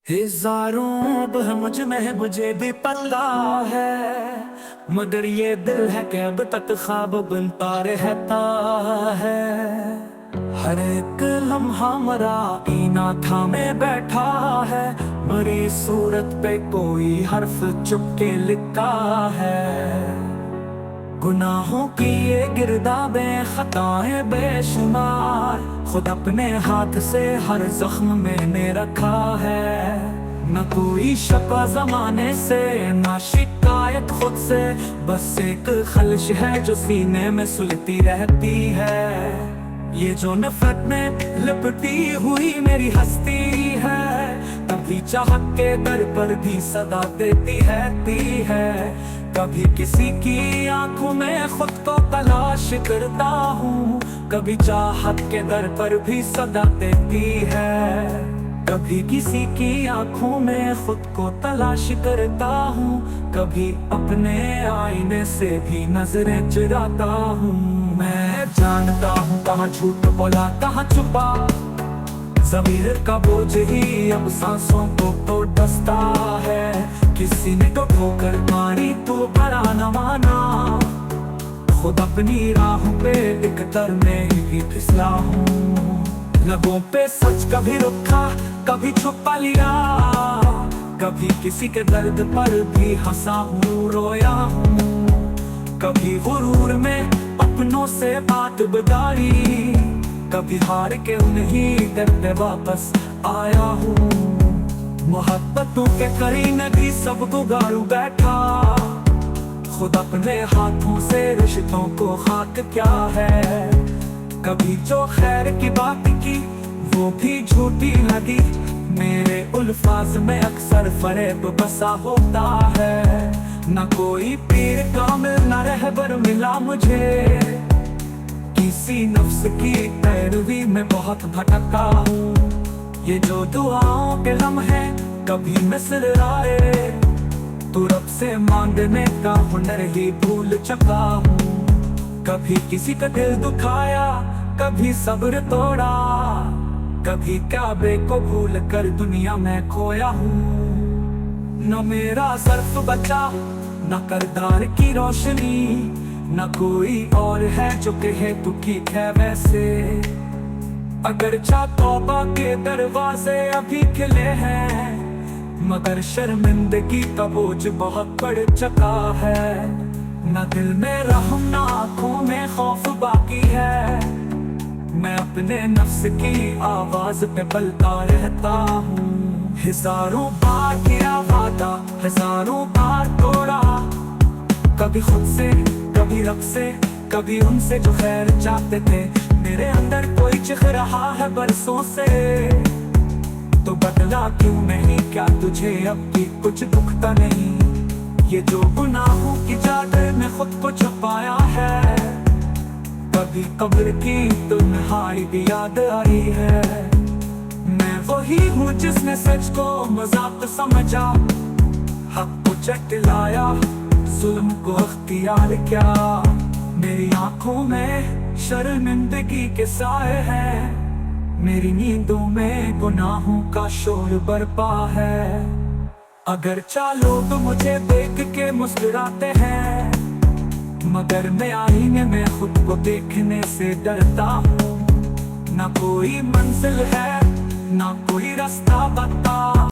हजारों अब है मुझ में मुझे भी पता है, मगर ये दिल है कि अब तक ख्वाब बनता रहता है। हर एक लम्हा मरा ईना थामे बैठा है, मरी सूरत पे कोई हर्फ चुपके लिखा है। गुनाहों की ये गिरदाबें खताएं बेशुमार, खुद अपने हाथ से हर जख्म मैंने रखा है। न कोई शक़ा ज़माने से न शिकायत खुद से, बस एक खलश है जो सीने में सुलगती रहती है। ये जो नफ़रत में लिपटी हुई मेरी हस्ती है, कभी चाहत के दर पर भी सदा देती है। कभी किसी की आंखों में खुद को तलाश करता हूँ, कभी चाहत के दर पर भी सदा देती है। कभी किसी की आंखों में खुद को तलाश करता हूँ, कभी अपने आईने से भी नजरें चुराता हूँ। मैं जानता हूँ कहाँ झूठ बोला कहाँ छुपा, ज़मीर का बोझ ही अब सांसों को तो डसता है। किसी ने तो ठोकर मारी तो भरा न माना, खुद अपनी राहों पे एक दर में ही फिसला हूँ। लबों पे सच कभी रुखा कभी छुपा लिया, कभी किसी के दर्द पर भी हंसा हूँ रोया हूँ। कभी गुरूर में अपनों से बात बिगाड़ी, कभी हार के उन्हीं दर पे वापस आया हूँ। मोहब्बतों के करीन भी सब गुगारू बैठा, खुद अपने हाथों से रिश्तों को खाक क्या है। कभी जो खैर की बात की वो भी झूठी लगी, मेरे उल्फाज में अक्सर फरेब बसा होता है। न कोई पीर कामिल न रहबर मिला मुझे, किसी नफ्स की पैरवी में बहुत भटका हूँ। ये जो दुआओं के लम्हे कभी मिसराए, तो रब से मांगने का हुनर ही भूल चुका हूँ। कभी किसी का दिल दुखाया कभी सब्र तोड़ा, कभी काबे को भूल कर दुनिया में खोया हूँ। न मेरा सर्फ बचा न करदार की रोशनी, न कोई और है जो कहे तू ठीक है वैसे। अगर तौबा के दरवाजे अभी खिले हैं, मगर शर्मिंदगी का बोझ बहुत बढ़ चुका है। न दिल में रहम न आँखों में खौफ बाकी है, मैं अपने नफ्स की आवाज पे पलता रहता हूँ। हजारों बार किया वादा हजारों बार तोड़ा, कभी खुद से कभी रब से कभी उनसे जो खैर चाहते थे। मेरे अंदर कोई चिख रहा है बरसों से, तो बदला क्यों नहीं क्या तुझे अब भी कुछ दुखता नहीं। ये जो गुनाहों की चादर में खुद को छुपाया है, कभी कब्र की तन्हाई भी याद आई है। मैं वही हूँ जिसने सच को मजाक समझा, हक को जटलाया जुल्म को अख्तियार क्या। मेरी आंखों में शर्मिंदगी के साए हैं, मेरी नींदों में गुनाहों का शोर बरपा है। अगर चालो तो मुझे देख के मुस्कुराते हैं, मगर मैं आईने में खुद को देखने से डरता हूँ। ना कोई मंजिल है ना कोई रास्ता बता।